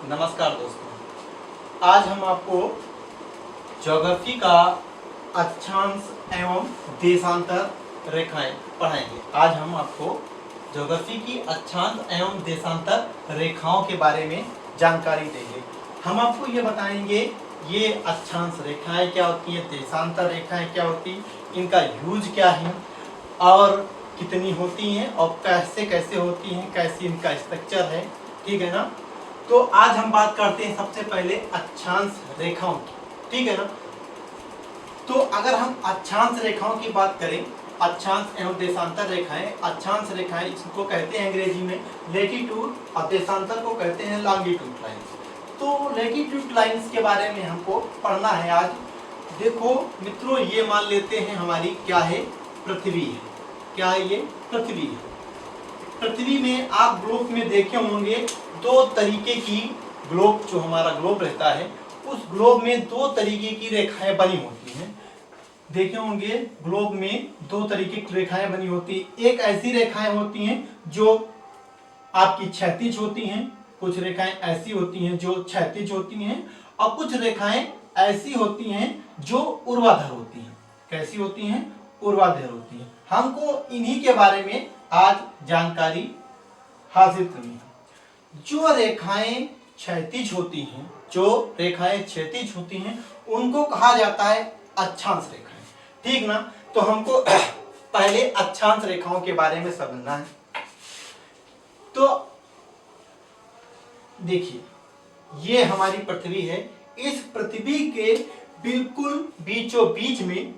नमस्कार दोस्तों, आज हम आपको ज्योग्राफी का अक्षांश एवं देशांतर रेखाएं पढ़ाएंगे। आज हम आपको ज्योग्राफी की अक्षांश एवं देशांतर रेखाओं के बारे में जानकारी देंगे। हम आपको ये बताएंगे ये अक्षांश रेखाएं क्या होती हैं, देशांतर रेखाएं क्या होती हैं, इनका यूज क्या है और कितनी होती हैं और कैसे कैसे होती हैं, कैसी इनका स्ट्रक्चर है। ठीक है ना। तो आज हम बात करते हैं सबसे पहले अक्षांश रेखाओं की। ठीक है ना। तो अगर हम अक्षांश रेखाओं की बात करें, अक्षांश एवं देशांतर रेखाएं, अक्षांश रेखाएं इसको कहते हैं अंग्रेजी में लेटीट्यूड और देशांतर को कहते हैं लॉन्गिट्यूड लाइंस। तो लेटीट्यूड लाइंस के बारे में हमको पढ़ना है आज। देखो मित्रों, ये मान लेते हैं हमारी क्या है, पृथ्वी है। क्या है ये? पृथ्वी है। पृथ्वी में आप ग्लोब में देखे होंगे दो तरीके की ग्लोब, जो हमारा ग्लोब रहता है उस ग्लोब में दो तरीके की रेखाएं बनी होती हैं। देखे होंगे ग्लोब में दो तरीके की रेखाएं बनी होती है। एक ऐसी रेखाएं होती हैं जो आपकी क्षैतिज होती हैं, कुछ रेखाएं ऐसी होती हैं जो क्षैतिज होती हैं और कुछ रेखाएं ऐसी होती हैं जो ऊर्ध्वाधर होती हैं। कैसी होती हैं? ऊर्ध्वाधर होती हैं। हमको इन्हीं के बारे में आज जानकारी हासिल करनी है। जो रेखाएं क्षैतिज होती हैं, जो रेखाएं क्षैतिज होती हैं उनको कहा जाता है अक्षांश रेखाएं। ठीक ना। तो हमको पहले अक्षांश रेखाओं के बारे में समझना है। तो देखिए, ये हमारी पृथ्वी है। इस पृथ्वी के बिल्कुल बीचों बीच में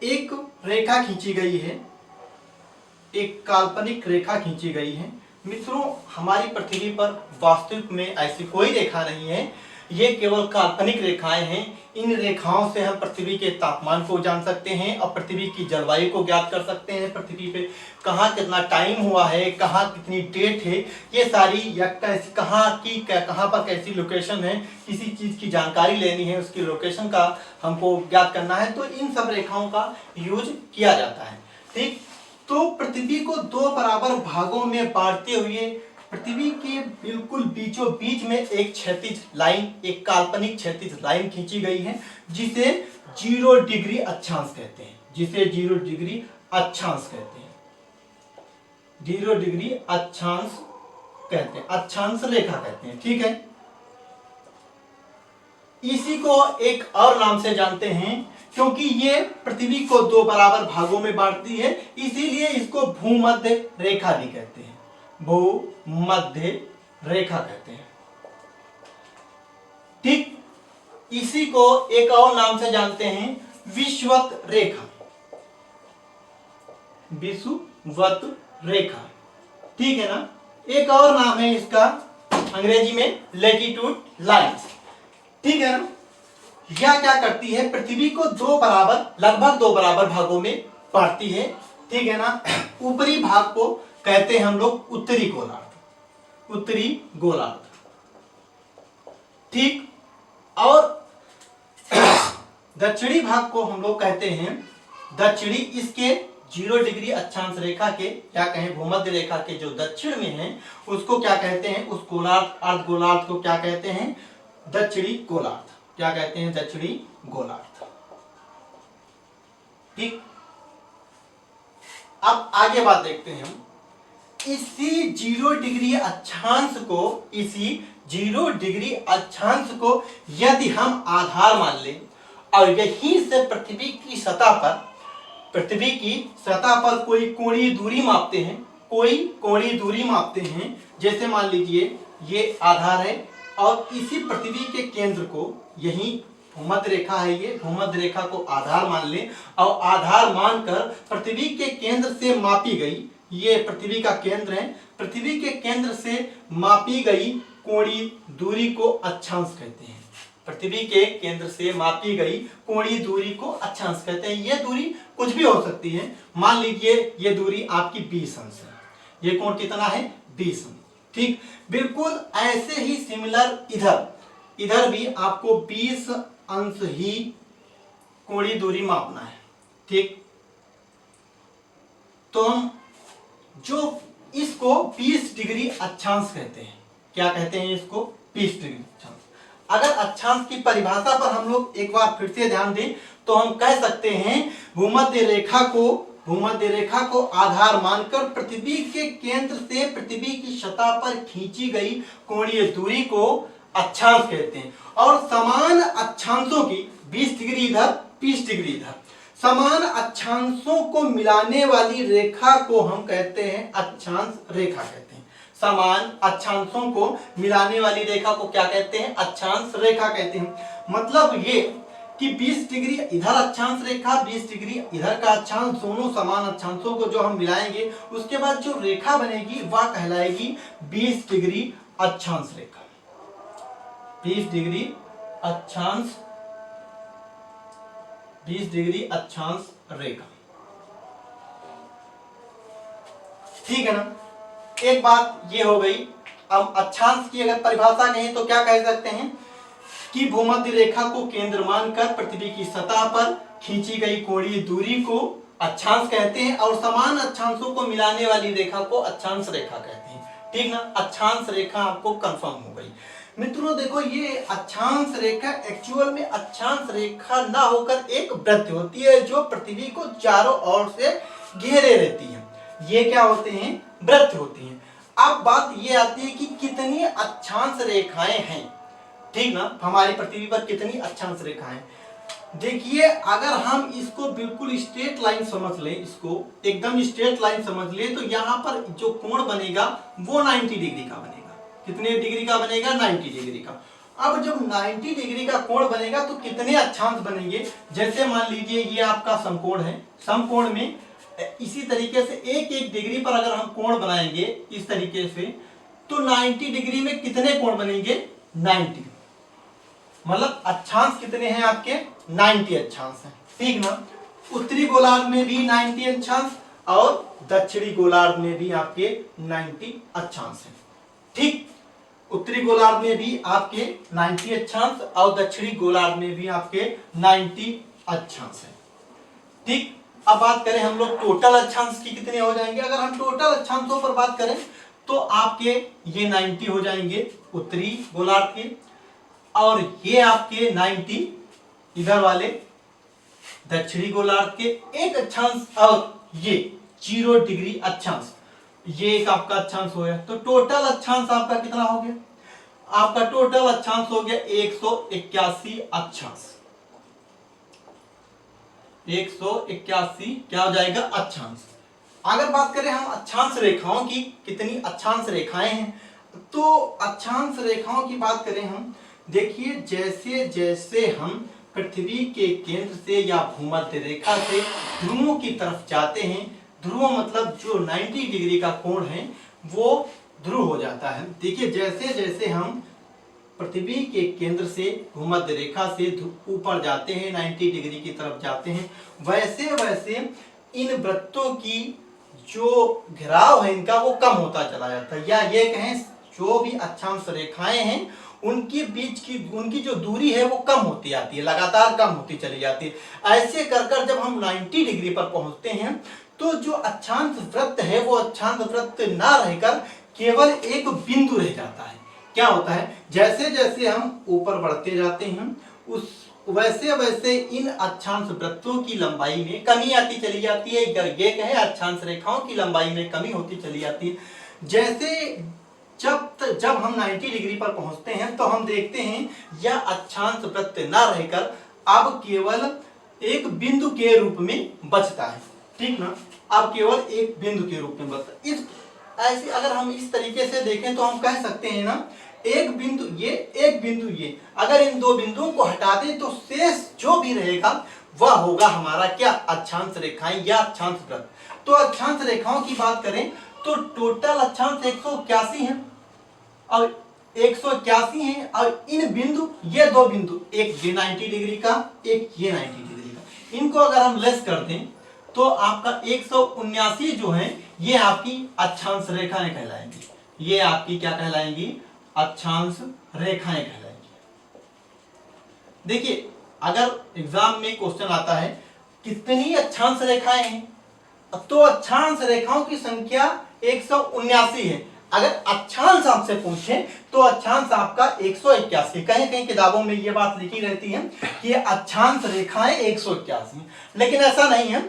एक रेखा खींची गई है, एक काल्पनिक रेखा खींची गई है। मित्रों, हमारी पृथ्वी पर वास्तविक में ऐसी कोई रेखा नहीं है, ये केवल काल्पनिक रेखाएं हैं। इन रेखाओं से हम पृथ्वी के तापमान को जान सकते हैं और पृथ्वी की जलवायु को ज्ञात कर सकते हैं। पृथ्वी पे कहाँ कितना टाइम हुआ है, कहाँ कितनी डेट है, ये सारी या कैसी कहाँ पर कैसी लोकेशन है, किसी चीज की जानकारी लेनी है, उसकी लोकेशन का हमको ज्ञात करना है, तो इन सब रेखाओं का यूज किया जाता है। ठीक। तो पृथ्वी को दो बराबर भागों में बांटते हुए पृथ्वी के बिल्कुल बीचों बीच में एक क्षैतिज लाइन, एक काल्पनिक क्षैतिज लाइन खींची गई है जिसे 0 डिग्री अक्षांश कहते हैं। जिसे 0 डिग्री अक्षांश कहते हैं। 0 डिग्री अक्षांश कहते हैं, अक्षांश रेखा कहते हैं। ठीक है। इसी को एक और नाम से जानते हैं, क्योंकि ये पृथ्वी को दो बराबर भागों में बांटती है, इसीलिए इसको भूमध्य रेखा भी कहते हैं। भूमध्य रेखा कहते हैं। ठीक। इसी को एक और नाम से जानते हैं, विषुवत रेखा। विषुवत रेखा। ठीक है ना। एक और नाम है इसका अंग्रेजी में लेटीट्यूड लाइन्स। ठीक है ना। यह क्या करती है, पृथ्वी को लगभग दो बराबर भागों में बांटती है। ठीक है ना। ऊपरी भाग को कहते हैं हम लोग उत्तरी गोलार्ध। उत्तरी गोलार्ध। ठीक। और दक्षिणी भाग को हम लोग कहते हैं दक्षिणी। इसके 0 डिग्री अक्षांश रेखा के, क्या कहें, भूमध्य रेखा के जो दक्षिण में है उसको क्या कहते हैं, उस गोलार्ध, अर्ध गोलार्ध को क्या कहते हैं, दक्षिणी गोलार्ध। क्या कहते हैं? दक्षिणी गोलार्ध। ठीक। अब आगे बात देखते हैं हम। इसी 0 डिग्री अक्षांश को यदि हम आधार मान लें और यहीं से पृथ्वी की सतह पर कोई कोणीय दूरी मापते हैं, जैसे मान लीजिए ये आधार है और इसी पृथ्वी के केंद्र को, यही भूमध्य रेखा है, ये भूमध्य रेखा को आधार मान लें और आधार मानकर पृथ्वी के केंद्र से मापी गई, ये पृथ्वी का केंद्र है, पृथ्वी के केंद्र से मापी गई कोणीय दूरी को अक्षांश कहते हैं। पृथ्वी के केंद्र से मापी गई कोणीय दूरी को अक्षांश कहते हैं। यह दूरी कुछ भी हो सकती है। मान लीजिए ये दूरी आपकी 20 अंश है। ये कोण कितना है? 20 अंश। ठीक। बिल्कुल ऐसे ही सिमिलर इधर भी आपको 20 अंश ही कोणीय दूरी मापना है। ठीक। तो हम जो इसको 20 डिग्री अक्षांश कहते हैं, क्या कहते हैं इसको? 20 डिग्री अक्षांश। अगर अक्षांश की परिभाषा पर हम लोग एक बार फिर से ध्यान दें तो हम कह सकते हैं भूमध्य रेखा को आधार मानकर पृथ्वी के केंद्र से पृथ्वी की सतह पर खींची गई कोणीय दूरी को अक्षांश कहते हैं। और समान अक्षांशों की 20 डिग्री इधर 20 डिग्री इधर समान अक्षांशों को मिलाने वाली रेखा को हम कहते हैं अक्षांश रेखा कहते हैं। समान अक्षांशों को मिलाने वाली रेखा को क्या कहते हैं? अक्षांश रेखा कहते हैं। मतलब ये कि 20 डिग्री इधर अक्षांश रेखा, 20 डिग्री इधर का अक्षांश, दोनों समान अक्षांशों को जो हम मिलाएंगे उसके बाद जो रेखा बनेगी वह कहलाएगी 20 डिग्री अक्षांश रेखा। 20 डिग्री अक्षांश 20 डिग्री अक्षांश रेखा। ठीक है ना? एक बात ये हो गई। अब अक्षांश की अगर परिभाषा कहें तो क्या कह सकते हैं कि भूमध्य रेखा को केंद्र मानकर पृथ्वी की सतह पर खींची गई कोणीय दूरी को अक्षांश कहते हैं और समान अक्षांशों को मिलाने वाली रेखा को अक्षांश रेखा कहते हैं। ठीक ना? अक्षांश रेखा आपको कंफर्म हो गई। मित्रों देखो, ये अक्षांश रेखा एक्चुअल में अक्षांश रेखा ना होकर एक वृत्त होती है जो पृथ्वी को चारों ओर से घेरे रहती है। ये क्या होते हैं? वृत्त होती हैं। अब बात ये आती है कि कितनी अक्षांश रेखाएं हैं। ठीक ना? हमारी पृथ्वी पर कितनी अक्षांश रेखाएं? देखिए, अगर हम इसको बिल्कुल स्ट्रेट लाइन समझ लें, इसको एकदम स्ट्रेट लाइन समझ लें तो यहाँ पर जो कोण बनेगा वो 90 डिग्री का बनेगा। कितने डिग्री का बनेगा? 90 डिग्री का। अब जब 90 डिग्री का कोण बनेगा तो कितने अक्षांश बनेंगे? जैसे मान लीजिए ये आपका समकोण है, समकोण में इसी तरीके से एक एक डिग्री पर अगर हम कोण बनाएंगे इस तरीके से तो 90 डिग्री में कितने कोण बनेंगे? 90। मतलब अक्षांश कितने हैं आपके? 90 अक्षांश हैं। ठीक ना? उत्तरी गोलार्ध में भी 90 अक्षांश और दक्षिणी गोलार्ध में भी आपके 90 अक्षांश हैं। ठीक, उत्तरी गोलार्ध में भी आपके 90 अक्षांश और दक्षिणी गोलार्ध में भी आपके 90 अक्षांश हैं। ठीक, अब बात करें हम लोग टोटल अक्षांश की कितने हो जाएंगे। अगर हम टोटल अक्षांशों पर बात करें तो आपके ये 90 हो जाएंगे उत्तरी गोलार्ध के और ये आपके 90 इधर वाले दक्षिणी गोलार्ध के एक अक्षांश और ये 0 डिग्री अक्षांश, ये एक आपका अक्षांश हो गया। तो टोटल अक्षांश आपका कितना हो गया? आपका टोटल अक्षांश हो गया 181 अक्षांश। 181 क्या हो जाएगा? अक्षांश। अगर बात करें हम अक्षांश रेखाओं की, कितनी अक्षांश रेखाएं हैं, तो अक्षांश रेखाओं की बात करें हम, देखिए जैसे जैसे हम पृथ्वी के केंद्र से या भूमध्य रेखा से ध्रुवों की तरफ जाते हैं, ध्रुव मतलब जो 90 डिग्री का कोण है वो ध्रुव हो जाता है। देखिए जैसे जैसे हम पृथ्वी के केंद्र से भूमध्य रेखा से ऊपर जाते हैं, 90 डिग्री की तरफ जाते हैं, वैसे वैसे इन वृत्तों की जो घेराव है इनका वो कम होता चला जाता है। या ये कहें जो भी अक्षांश रेखाएं हैं उनकी बीच की उनकी जो दूरी है वो कम होती आती है, लगातार कम होती चली जाती है। ऐसे कर कर जब हम 90 डिग्री पर पहुंचते हैं तो जो अक्षांश वृत्त है वो अक्षांश वृत्त ना रहकर केवल एक बिंदु रह जाता है। क्या होता है? जैसे जैसे हम ऊपर बढ़ते जाते हैं उस वैसे वैसे इन अक्षांश वृत्तों की लंबाई में कमी आती चली जाती है। ये कहें अक्षांश रेखाओं की लंबाई में कमी होती चली जाती है। जैसे जब हम 90 डिग्री पर पहुंचते हैं तो हम देखते हैं यह अक्षांश वृत्त ना रहकर अब केवल एक बिंदु के रूप में बचता है। ठीक ना? अब केवल एक बिंदु के रूप में बचता है। इस ऐसे अगर हम इस तरीके से देखें तो हम कह सकते हैं ना, एक बिंदु ये, एक बिंदु ये, अगर इन दो बिंदुओं को हटा दें तो शेष जो भी रहेगा वह होगा हमारा क्या? अक्षांश रेखाएं या अक्षांश वृत्त। तो अक्षांश रेखाओं की बात करें तो टोटल अक्षांश 181 हैं और 181 हैं और इन बिंदु, ये दो बिंदु, एक ये 90 डिग्री का, एक ये 90 डिग्री का, इनको अगर हम लेस कर दें तो आपका 179 जो है ये आपकी अक्षांश रेखाएं कहलाएंगी। ये आपकी क्या कहलाएंगी? अक्षांश रेखाएं कहलाएंगी। देखिए अगर एग्जाम में क्वेश्चन आता है कितनी अक्षांश रेखाएं हैं, तो अक्षांश रेखाओं की संख्या 179 है। अगर अक्षांश आपसे पूछे तो अक्षांश आपका 181, कहीं कहीं किताबों में ये बात लिखी रहती है कि अक्षांश रेखाएं 181, लेकिन ऐसा नहीं है।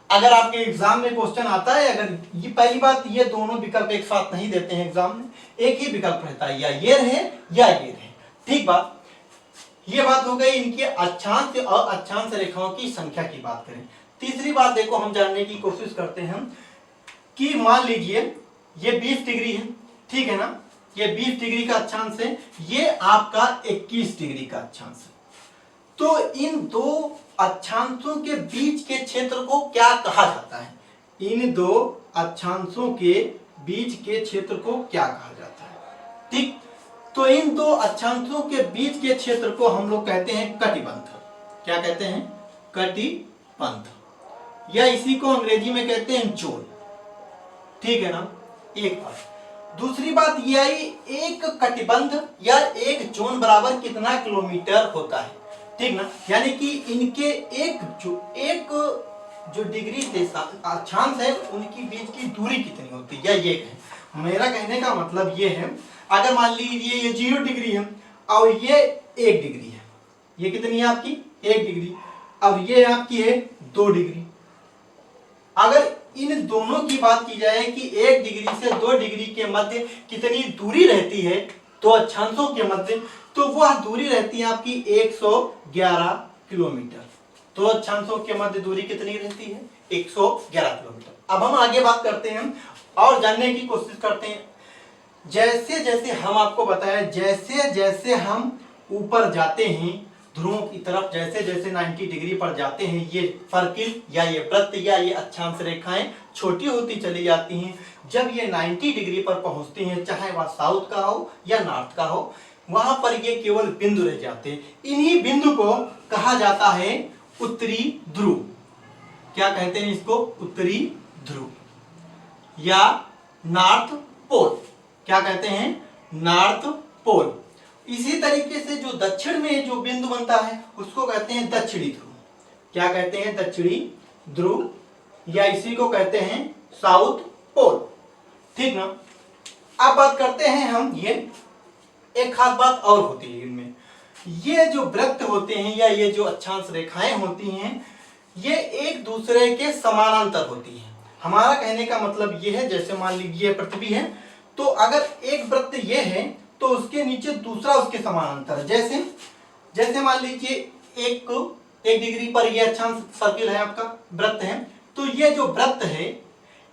अगर आपके एग्जाम में क्वेश्चन आता है, अगर ये पहली बात, ये दोनों विकल्प एक साथ नहीं देते हैं एग्जाम में, एक ही विकल्प रहता है, या ये रहे या ये रहे। ठीक बात, ये बात हो गई इनकी अक्षांश और अक्षांश रेखाओं की संख्या की बात करें। तीसरी बात देखो, हम जानने की कोशिश करते हैं कि मान लीजिए ये 20 डिग्री है, ठीक है ना, ये 20 डिग्री का अक्षांश है, ये आपका 21 डिग्री का अक्षांश है। तो इन दो अक्षांशों के बीच के क्षेत्र को क्या कहा जाता है? इन दो अक्षांशों के बीच के क्षेत्र को क्या कहा जाता है? ठीक, तो इन दो अक्षांशों के बीच के क्षेत्र को हम लोग कहते हैं कटिबंध। क्या कहते हैं? कटिबंध, या इसी को अंग्रेजी में कहते हैं जोन। ठीक है ना, एक बात। दूसरी बात यह आई, एक कटिबंध या एक जोन बराबर कितना किलोमीटर होता है? ठीक ना, यानी कि इनके एक जो डिग्री अक्षांश है उनकी बीच की दूरी कितनी होती है, या ये है। मेरा कहने का मतलब ये है, अगर मान लीजिए ये 0 डिग्री है और ये 1 डिग्री है, ये कितनी है आपकी? 1 डिग्री, और ये आपकी है 2 डिग्री। अगर इन दोनों की बात की जाए कि 1 डिग्री से 2 डिग्री के मध्य कितनी दूरी रहती है दो अक्षांशों के मध्य, तो वह दूरी रहती है आपकी 111 किलोमीटर। दो अक्षांशों के मध्य दूरी कितनी रहती है? 111 किलोमीटर। अब हम आगे बात करते हैं और जानने की कोशिश करते हैं। जैसे जैसे हम आपको बताया, जैसे जैसे हम ऊपर जाते हैं ध्रुवों की तरफ, जैसे जैसे 90 डिग्री पर जाते हैं, ये सर्किल या ये वृत्त या ये अक्षांश रेखाएं छोटी होती चली जाती हैं। जब ये 90 डिग्री पर पहुंचती हैं, चाहे वह साउथ का हो या नॉर्थ का हो, वहां पर ये केवल बिंदु रह जाते हैं। इन्हीं बिंदु को कहा जाता है उत्तरी ध्रुव। क्या कहते हैं इसको? उत्तरी ध्रुव या नॉर्थ पोल। क्या कहते हैं? North pole. इसी तरीके से जो दक्षिण में जो बिंदु बनता है उसको कहते हैं दक्षिणी ध्रुव। क्या कहते हैं? दक्षिणी ध्रुव, या इसी को कहते हैं साउथ पोल। ठीक ना। अब बात करते हैं हम, ये एक खास बात और होती है इनमें, ये जो वृत्त होते हैं या ये जो अक्षांश रेखाएं होती हैं, ये एक दूसरे के समानांतर होती हैं। हमारा कहने का मतलब ये है, जैसे मान लीजिए पृथ्वी है, तो अगर एक वृत्त ये है तो उसके नीचे दूसरा उसके समानांतर है। जैसे जैसे मान लीजिए एक डिग्री पर ये अक्षांश सर्किल है, आपका वृत्त है, तो ये जो वृत्त है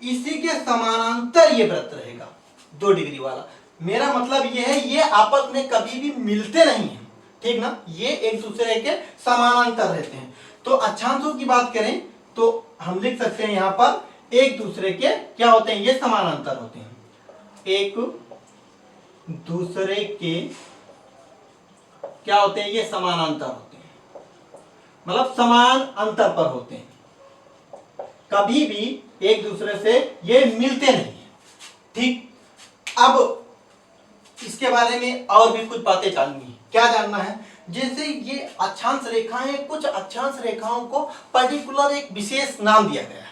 इसी के समानांतर ये वृत्त रहेगा 2 डिग्री वाला। मेरा मतलब ये है, ये आपस में कभी भी मिलते नहीं हैं। ठीक ना, ये एक दूसरे के समानांतर रहते हैं। तो अक्षांशों की बात करें तो हम लिख सकते हैं यहां पर एक दूसरे के क्या होते हैं? ये समानांतर होते हैं, एक दूसरे के क्या होते हैं? ये समानांतर होते हैं, मतलब समान अंतर पर होते हैं, कभी भी एक दूसरे से ये मिलते नहीं है। ठीक, अब इसके बारे में और भी कुछ बातें जाननी है। क्या जानना है? जैसे ये अक्षांश रेखाएं, कुछ अक्षांश रेखाओं को पर्टिकुलर एक विशेष नाम दिया गया है,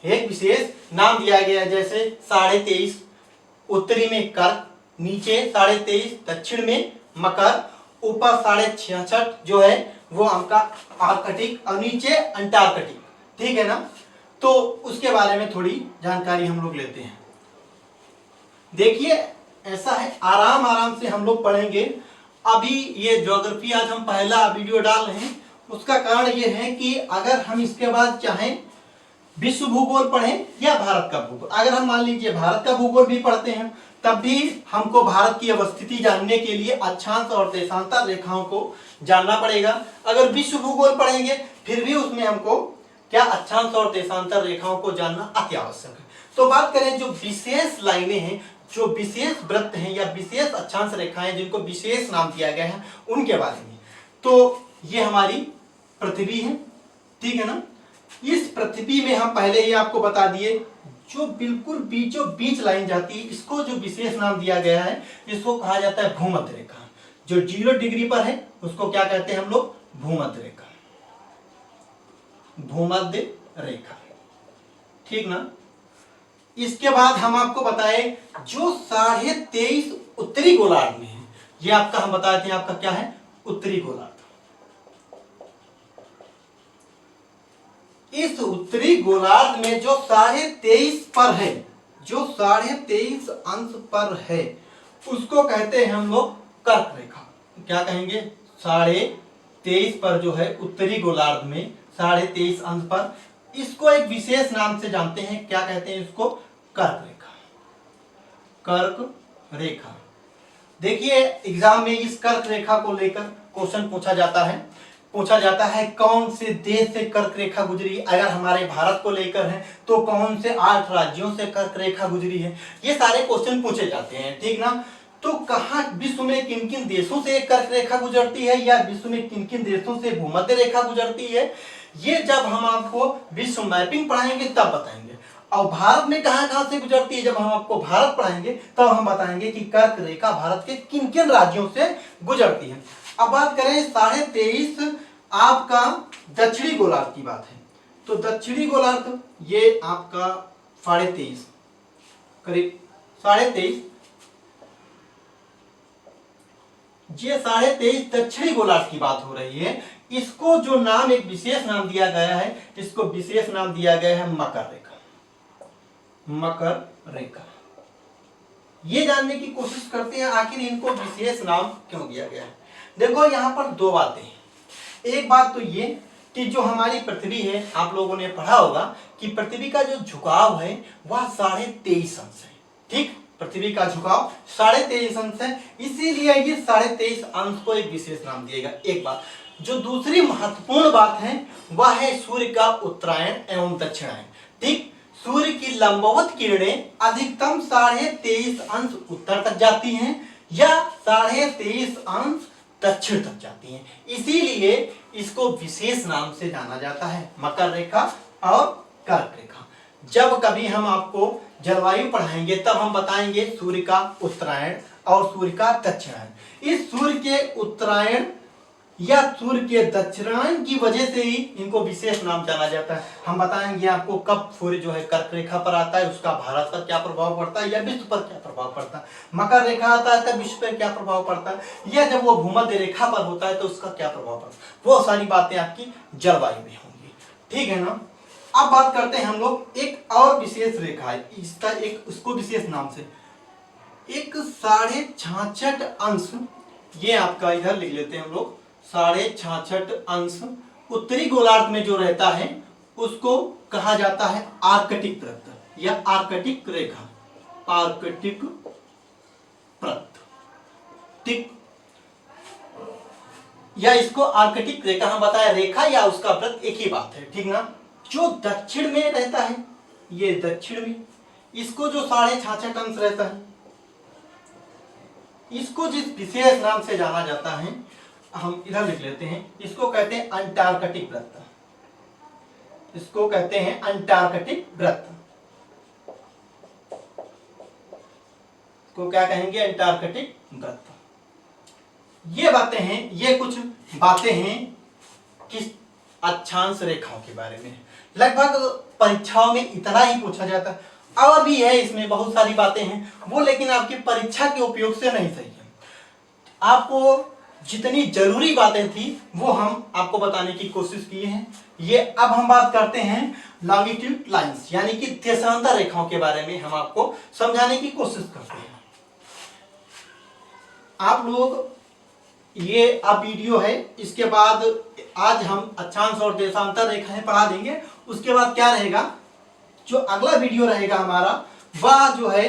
एक विशेष नाम दिया गया है। जैसे 23.5 उत्तरी में कर्क, नीचे 23.5 दक्षिण में मकर, ऊपर 66.5 जो है वो आपका आर्कटिक और नीचे अंटार्कटिक। ठीक है ना, तो उसके बारे में थोड़ी जानकारी हम लोग लेते हैं। देखिए ऐसा है, आराम आराम से हम लोग पढ़ेंगे। अभी ये ज्योग्राफी आज हम पहला वीडियो डाल रहे हैं, उसका कारण ये है कि अगर हम इसके बाद चाहें विश्व भूगोल पढ़ें या भारत का भूगोल, अगर हम मान लीजिए भारत का भूगोल भी पढ़ते हैं, तब भी हमको भारत की अवस्थिति जानने के लिए अक्षांश और देशांतर रेखाओं को जानना पड़ेगा। अगर विश्व भूगोल पढ़ेंगे फिर भी उसमें हमको क्या अक्षांश और देशांतर रेखाओं को जानना अति आवश्यक है। तो बात करें जो विशेष लाइनें हैं, जो विशेष वृत्त हैं या विशेष अक्षांश रेखाएं जिनको विशेष नाम दिया गया है, उनके बारे में, तो ये हमारी पृथ्वी है। ठीक है ना, इस पृथ्वी में हम पहले ही आपको बता दिए, जो बिल्कुल बीचों बीच लाइन जाती है, इसको जो विशेष नाम दिया गया है, इसको कहा जाता है भूमध्य रेखा। जो 0 डिग्री पर है उसको क्या कहते हैं हम लोग? भूमध्य रेखा, भूमध्य रेखा। ठीक ना, इसके बाद हम आपको बताए जो 23.5 उत्तरी गोलार्ध में है, ये आपका हम बताए थे आपका क्या है, उत्तरी गोलार्ध। इस उत्तरी गोलार्ध में जो 23.5 पर है, जो 23.5 अंश पर है, उसको कहते हैं हम लोग कर्क रेखा। क्या कहेंगे, 23.5 पर जो है उत्तरी गोलार्ध में 23.5 अंश पर, इसको एक विशेष नाम से जानते हैं, क्या कहते हैं इसको, कर्क रेखा। कर्क रेखा। देखिए एग्जाम में इस कर्क रेखा को लेकर क्वेश्चन पूछा जाता है कौन से देश से कर्क रेखा गुजरी। अगर हमारे भारत को लेकर है तो कौन से 8 राज्यों से कर्क रेखा गुजरी है, ये सारे क्वेश्चन पूछे जाते हैं, ठीक ना। तो कहाँ विश्व में किन किन देशों से कर्क रेखा गुजरती है, या विश्व में किन किन देशों से भूमध्य रेखा गुजरती है, ये जब हम आपको विश्व मैपिंग पढ़ाएंगे तब बताएंगे। और भारत में कहां से गुजरती है, जब हम आपको भारत पढ़ाएंगे तब हम बताएंगे कि कर्क रेखा भारत के किन किन राज्यों से गुजरती है। अब बात करें 23.5 आपका दक्षिणी गोलार्ध की बात है, तो दक्षिणी गोलार्ध ये आपका 23.5 करीब 23.5, ये 23.5 दक्षिणी गोलार्ध की बात हो रही है। इसको जो नाम, एक विशेष नाम दिया गया है, इसको विशेष नाम दिया गया है मकर रेखा। मकर रेखा, ये जानने की कोशिश करते हैं आखिर इनको विशेष नाम क्यों दिया गया है। देखो यहाँ पर दो बातें हैं। एक बात तो ये कि जो हमारी पृथ्वी है, आप लोगों ने पढ़ा होगा कि पृथ्वी का जो झुकाव है वह 23.5 अंश है, ठीक। पृथ्वी का झुकाव 23.5 अंश है, इसीलिए ये 23.5 अंश को एक विशेष नाम दिएगा। एक बात, जो दूसरी महत्वपूर्ण बात है वह है सूर्य का उत्तरायण एवं दक्षिणायन, ठीक। सूर्य की लंबवत किरणें अधिकतम 23.5 अंश उत्तर तक जाती हैं या 23.5 अंश दक्षिण तक जाती हैं, इसीलिए इसको विशेष नाम से जाना जाता है, मकर रेखा और कर्क रेखा। जब कभी हम आपको जलवायु पढ़ाएंगे तब हम बताएंगे सूर्य का उत्तरायण और सूर्य का दक्षिणायन। इस सूर्य के उत्तरायण या सूर्य के दक्षिणायन की वजह से ही इनको विशेष नाम जाना जाता है। हम बताएंगे आपको कब सूर्य जो है कर्क रेखा पर आता है, उसका भारत पर क्या प्रभाव पड़ता है या विश्व पर क्या प्रभाव पड़ता है। मकर रेखा आता है तब विश्व पर क्या प्रभाव पड़ता है, या जब वो भूमध्य रेखा पर होता है तो उसका क्या प्रभाव पड़ता है। वो सारी बातें आपकी जलवायु में होंगी, ठीक है ना। अब बात करते हैं हम लोग एक और विशेष रेखा है, इसका एक उसको विशेष नाम से एक 66.5 अंश, ये आपका इधर लिख लेते हैं हम लोग, 66.5 अंश उत्तरी गोलार्ध में जो रहता है उसको कहा जाता है आर्कटिक वृत्त या आर्कटिक रेखा, आर्कटिक वृत्त, ठीक। या इसको आर्कटिक रेखा हम बताया, रेखा या उसका वृत्त एक ही बात है, ठीक ना। जो दक्षिण में रहता है ये दक्षिण में, इसको जो 66.5 अंश रहता है इसको जिस विशेष नाम से जाना जाता है हम इधर लिख लेते हैं, इसको कहते हैं अंटार्कटिक वृत्त, इसको कहते हैं अंटार्कटिक वृत्त, इसको क्या कहेंगे, अंटार्कटिक वृत्त। ये बातें हैं, ये कुछ बातें हैं किस अक्षांश रेखाओं के बारे में। लगभग परीक्षाओं में इतना ही पूछा जाता है, और भी है इसमें बहुत सारी बातें हैं वो, लेकिन आपकी परीक्षा के उपयोग से नहीं सही है। आपको जितनी जरूरी बातें थी वो हम आपको बताने की कोशिश किए हैं। ये अब हम बात करते हैं लॉन्गिट्यूड लाइंस यानी कि देशांतर रेखाओं के बारे में हम आपको समझाने की कोशिश करते हैं। आप लोग ये अब वीडियो है, इसके बाद आज हम अक्षांश और देशांतर रेखाएं पढ़ा देंगे। उसके बाद क्या रहेगा, जो अगला वीडियो रहेगा हमारा वह जो है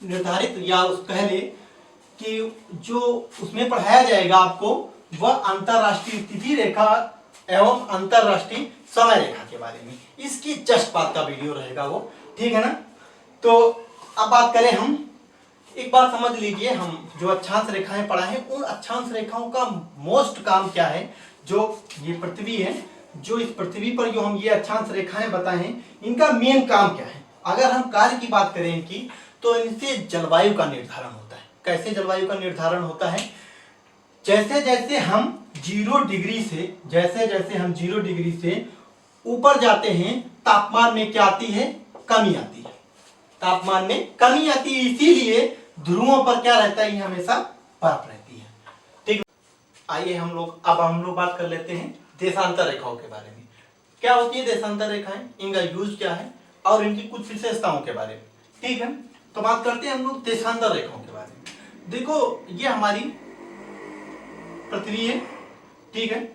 निर्धारित या उस कह ले कि जो उसमें पढ़ाया जाएगा आपको वह अंतरराष्ट्रीय तिथि रेखा एवं अंतरराष्ट्रीय समय रेखा के बारे में, इसकी जस्ट बात का वीडियो रहेगा वो, ठीक है ना। तो अब बात करें हम, एक बात समझ लीजिए, हम जो अक्षांश रेखाएं पढ़ाए हैं उन अक्षांश रेखाओं का मोस्ट काम क्या है। जो ये पृथ्वी है, जो इस पृथ्वी पर जो हम ये अक्षांश रेखाएं बताए हैं इनका मेन काम क्या है। अगर हम कार्य की बात करें इनकी, तो इनसे जलवायु का निर्धारण होता है। कैसे जलवायु का निर्धारण होता है, जैसे जैसे हम 0 डिग्री से, जैसे जैसे हम 0 डिग्री से ऊपर जाते हैं तापमान में क्या आती है, कमी आती है। तापमान में कमी आती है, इसीलिए ध्रुवों पर क्या रहता है, ये हमेशा बर्फ रहती है। ठीक, आइए हम लोग बात कर लेते हैं देशांतर रेखाओं के बारे में। क्या होती है देशांतर रेखाएं, इनका यूज क्या है और इनकी कुछ विशेषताओं के बारे में। ठीक है, तो बात करते हैं हम लोग देशांतर रेखाओं के बारे में। देखो ये हमारी पृथ्वी है, ठीक है,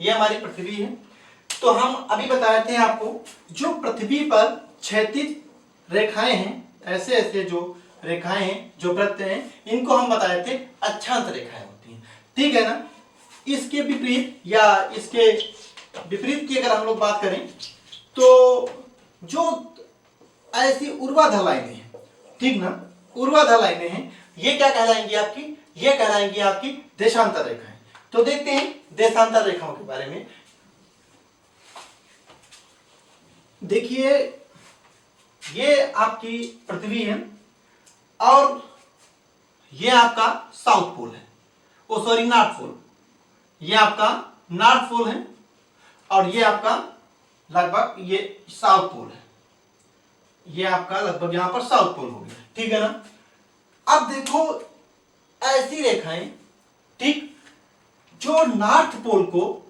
ये हमारी पृथ्वी है। तो हम अभी बताए थे आपको, जो पृथ्वी पर क्षैतिज रेखाएं हैं, ऐसे ऐसे जो रेखाएं हैं, जो वृत्त हैं, इनको हम बताए थे अक्षांश रेखाएं होती हैं। ठीक है ना। इसके विपरीत या इसके विपरीत की अगर हम लोग बात करें तो जो ऐसी ऊर्ध्वाधर लाइनें हैं, ठीक ना, ऊर्ध्वाधर लाइनें हैं, ये क्या कहलाएंगी आपकी, ये कहलाएंगी आपकी देशांतर रेखाएं। तो देखते हैं देशांतर रेखाओं के बारे में। देखिए ये आपकी पृथ्वी है और ये आपका साउथ पोल है, ओ सॉरी नॉर्थ पोल, ये आपका नॉर्थ पोल है और ये आपका लगभग ये साउथ पोल है, ये आपका लगभग यहां पर साउथ पोल हो गया। ठीक है ना। अब देखो ऐसी रेखाएं, ठीक, जो नॉर्थ पोल को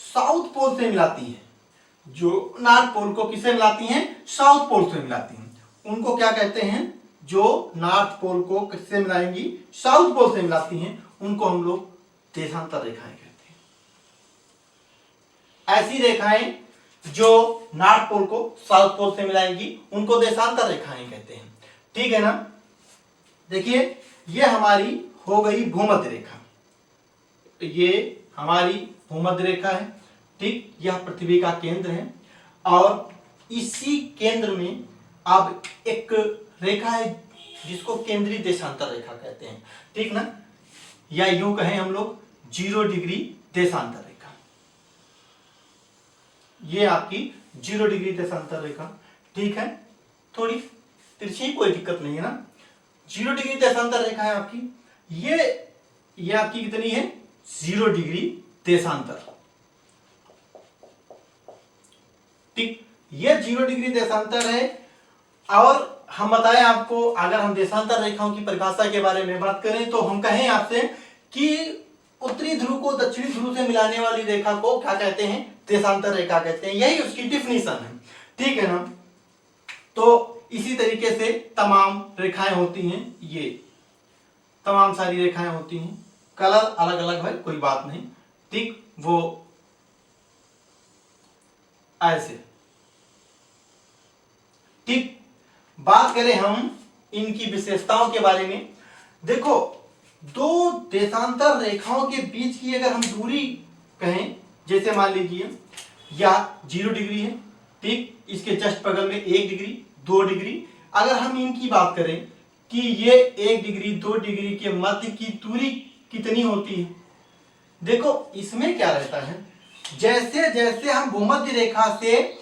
साउथ पोल से मिलाती है, जो नॉर्थ पोल को किससे मिलाती हैं, साउथ पोल से मिलाती हैं, उनको क्या कहते हैं, जो नॉर्थ पोल को किससे मिलाएंगी, साउथ पोल से मिलाती हैं, उनको हम लोग देशांतर रेखाएं कहते हैं। ऐसी रेखाएं जो नॉर्थ पोल को साउथ पोल से मिलाएंगी, उनको देशांतर रेखाएं कहते हैं। ठीक है ना। देखिए ये हमारी हो गई भूमध्य रेखा, ये हमारी भूमध्य रेखा है, ठीक, यह पृथ्वी का केंद्र है और इसी केंद्र में अब एक रेखा है जिसको केंद्रीय देशांतर रेखा कहते हैं। ठीक ना, या यूं कहें हम लोग 0 डिग्री देशांतर रेखा, ये आपकी 0 डिग्री देशांतर रेखा। ठीक है, थोड़ी तिरछी, कोई दिक्कत नहीं है ना। 0 डिग्री देशांतर रेखा है आपकी, ये आपकी कितनी है, 0 डिग्री देशांतर। ठीक, ये 0 डिग्री देशांतर है। और हम बताएं आपको, अगर हम देशांतर रेखाओं की परिभाषा के बारे में बात करें तो हम कहें आपसे कि उत्तरी ध्रुव को दक्षिणी ध्रुव से मिलाने वाली रेखा को क्या कहते हैं, देशांतर रेखा कहते हैं, यही उसकी डिफिनीशन है। ठीक है ना। तो इसी तरीके से तमाम रेखाएं होती हैं, ये तमाम सारी रेखाएं होती हैं, कलर अलग अलग है, कोई बात नहीं। ठीक, वो ऐसे। ठीक, बात करें हम इनकी विशेषताओं के बारे में। देखो दो देशांतर रेखाओं के बीच की अगर हम दूरी कहें, जैसे मान लीजिए या 0 डिग्री है, ठीक, इसके जस्ट बगल में 1 डिग्री 2 डिग्री, अगर हम इनकी बात करें कि ये 1 डिग्री 2 डिग्री के मध्य की दूरी कितनी होती है। देखो इसमें क्या रहता है, जैसे जैसे हम भूमध्य रेखा से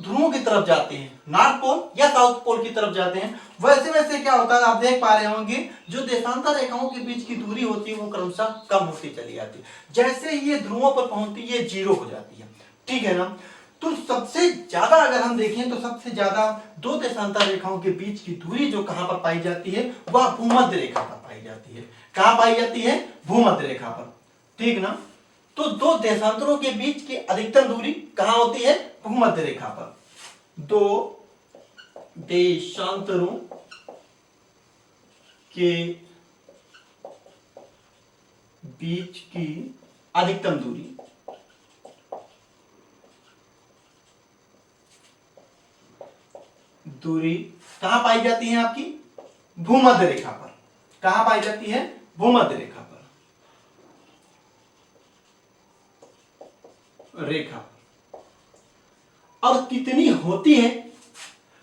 ध्रुवों की तरफ जाते हैं, नॉर्थ पोल या साउथ पोल की तरफ जाते हैं, वैसे वैसे क्या होता है, आप देख पा रहे होंगे जो देशांतर रेखाओं के बीच की दूरी होती है वो क्रमशः कम होती चली जाती है। जैसे ये ध्रुवों पर पहुंचती है 0 हो जाती है। ठीक है ना। तो सबसे ज्यादा अगर हम देखें तो सबसे ज्यादा दो देशांतर रेखाओं के बीच की दूरी जो कहां पर पाई जाती है, वह भूमध्य रेखा पर पाई जाती है। कहां पाई जाती है, भूमध्य रेखा पर। ठीक ना। तो दो देशांतरों के बीच की अधिकतम दूरी कहां होती है, भूमध्य रेखा पर। दो देशांतरों के बीच की अधिकतम दूरी कहां पाई जाती है आपकी, भूमध्य रेखा पर। कहां पाई जाती है, भूमध्य रेखा पर। रेखा और कितनी होती है,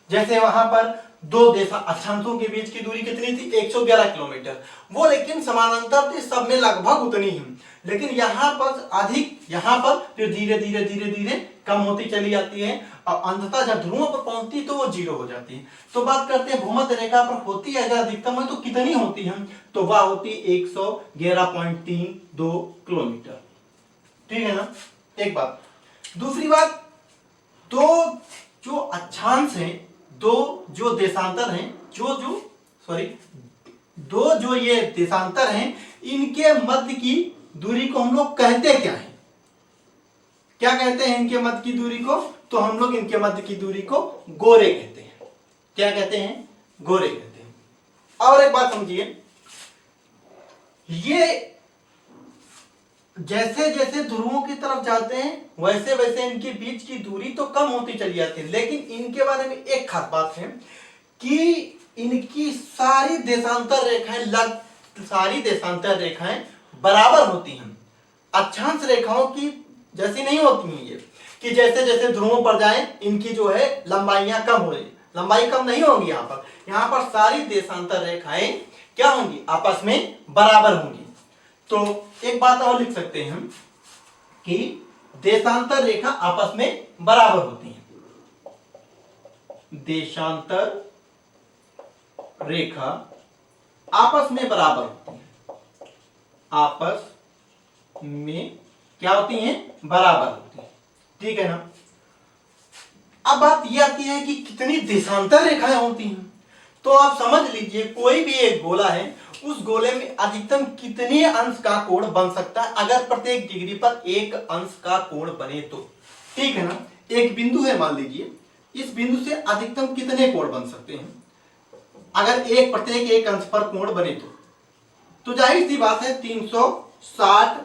जैसे वहां पर दो देशा अक्षांशों के बीच की दूरी कितनी थी, 111 किलोमीटर, वो लेकिन समानांतर थी, सब में लगभग उतनी ही, लेकिन यहां पर अधिक, यहां पर फिर धीरे धीरे धीरे धीरे कम होती चली जाती है और अंततः जब ध्रुवों पर पहुंचती तो वो 0 हो जाती है। तो बात करते हैं भूमध्य रेखा पर होती है अगर अधिकतम है तो कितनी होती है, तो वह होती 111.32 किलोमीटर। ठीक है ना, एक बात। दूसरी बात, दो जो अक्षांश हैं, दो जो देशांतर हैं, दो जो ये देशांतर हैं, इनके मध्य की दूरी को हम लोग कहते क्या है? क्या कहते हैं इनके मध्य की दूरी को? तो हम लोग इनके मध्य की दूरी को गोरे कहते हैं। क्या कहते हैं? गोरे कहते हैं। और एक बात समझिए, ये जैसे जैसे ध्रुवों की तरफ जाते हैं वैसे वैसे इनके बीच की दूरी तो कम होती चली जाती है, लेकिन इनके बारे में एक खास बात है कि इनकी सारी देशांतर रेखाएं बराबर होती हैं। अक्षांश रेखाओं की जैसी नहीं होती हैं ये, कि जैसे जैसे ध्रुवों पर जाएं इनकी जो है लंबाइयां कम हो रही, लंबाई कम नहीं होंगी। यहाँ पर सारी देशांतर रेखाएं क्या होंगी? आपस में बराबर होंगी। तो एक बात और लिख सकते हैं हम कि देशांतर रेखा आपस में बराबर होती हैं। देशांतर रेखा आपस में बराबर होती हैं। आपस में क्या होती हैं? बराबर होती हैं। ठीक है ना? अब बात यह आती है कि कितनी देशांतर रेखाएं होती हैं। तो आप समझ लीजिए, कोई भी एक गोला है, उस गोले में अधिकतम कितने अंश का कोण बन सकता है अगर प्रत्येक डिग्री पर एक अंश का कोण बने तो। ठीक है ना? एक बिंदु है, मान लीजिए, इस बिंदु से अधिकतम कितने कोण बन सकते हैं अगर प्रत्येक एक अंश पर कोण बने तो जाहिर सी बात है 360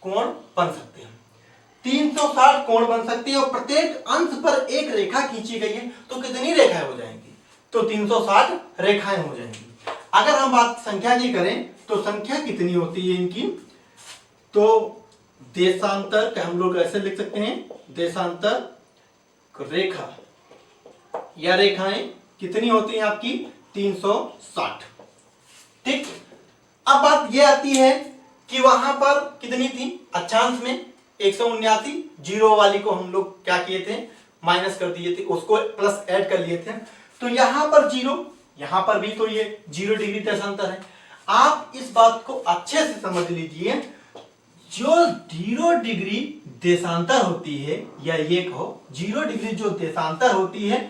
कोण बन सकते हैं। 360 कोण बन सकती है और प्रत्येक अंश पर एक रेखा खींची गई है तो कितनी रेखाएं हो जाएंगी? तो 360 रेखाएं हो जाएंगी। अगर हम बात संख्या की करें तो संख्या कितनी होती है इनकी? तो देशांतर हम लोग ऐसे लिख सकते हैं, देशांतर रेखा या रेखाएं कितनी होती हैं आपकी? 360। ठीक। अब बात यह आती है कि वहां पर कितनी थी? अक्षांश में 179, जीरो वाली को हम लोग क्या किए थे? माइनस कर दिए थे, उसको प्लस ऐड कर लिए थे। तो यहां पर जीरो, यहां पर भी तो ये 0 डिग्री देशांतर है। आप इस बात को अच्छे से समझ लीजिए, जो 0 डिग्री देशांतर होती है, या ये कहो 0 डिग्री जो देशांतर होती है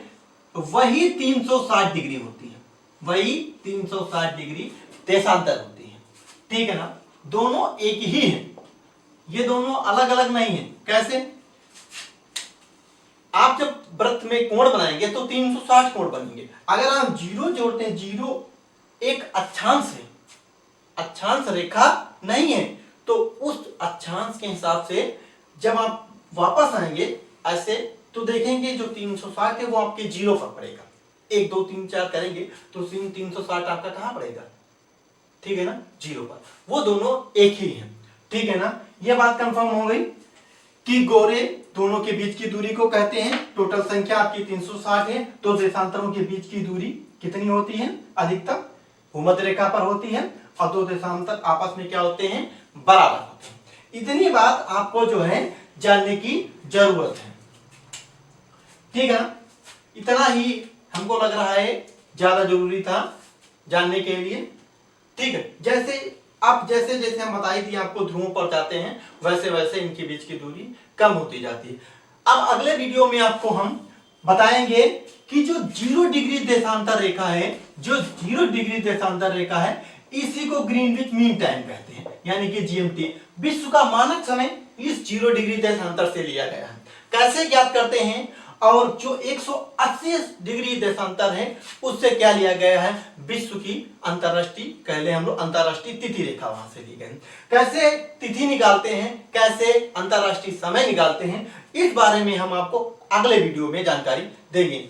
वही 360 डिग्री होती है, वही 360 डिग्री देशांतर होती है। ठीक है ना? दोनों एक ही है, ये दोनों अलग अलग नहीं है। कैसे? आप जब वृत्त में कोण बनाएंगे तो 360 कोण बनेंगे। अगर आप जीरो जोड़ते हैं, जीरो एक अक्षांश है, अक्षांश रेखा नहीं है, तो उस अक्षांश के हिसाब से जब आप वापस आएंगे ऐसे तो देखेंगे जो 360 है वो आपके जीरो पर पड़ेगा। 1 2 3 4 करेंगे तो 360 आपका कहां पड़ेगा? ठीक है ना? जीरो पर। वो दोनों एक ही है। ठीक है ना? ये बात कंफर्म हो गई कि गोरे दोनों के बीच की दूरी को कहते हैं। टोटल संख्या आपकी 360 है, तो देशांतरों के बीच की दूरी कितनी होती है? अधिकतम भूमध्य रेखा पर होती है, और दो देशांतर आपस में क्या होते हैं? बराबर होते हैं। इतनी बात आपको जो है जानने की जरूरत है। ठीक है ना? इतना ही हमको लग रहा है ज्यादा जरूरी था जानने के लिए। ठीक है? जैसे जैसे हम बताई थी आपको, ध्रुवों पर जाते हैं वैसे वैसे इनके बीच की दूरी कम होती जाती है। अब अगले वीडियो में आपको हम बताएंगे कि जो 0 डिग्री देशांतर रेखा है, जो 0 डिग्री देशांतर रेखा है, इसी को ग्रीनविच मीन टाइम कहते हैं, यानी कि जीएमटी। विश्व का मानक समय इस 0 डिग्री देशांतर से लिया गया है। कैसे ज्ञात करते हैं? और जो 180 डिग्री देशांतर है उससे क्या लिया गया है? विश्व की अंतरराष्ट्रीय, कह ले हम लोग अंतरराष्ट्रीय तिथि रेखा वहां से ली गई। कैसे तिथि निकालते हैं, कैसे अंतरराष्ट्रीय समय निकालते हैं, इस बारे में हम आपको अगले वीडियो में जानकारी देंगे।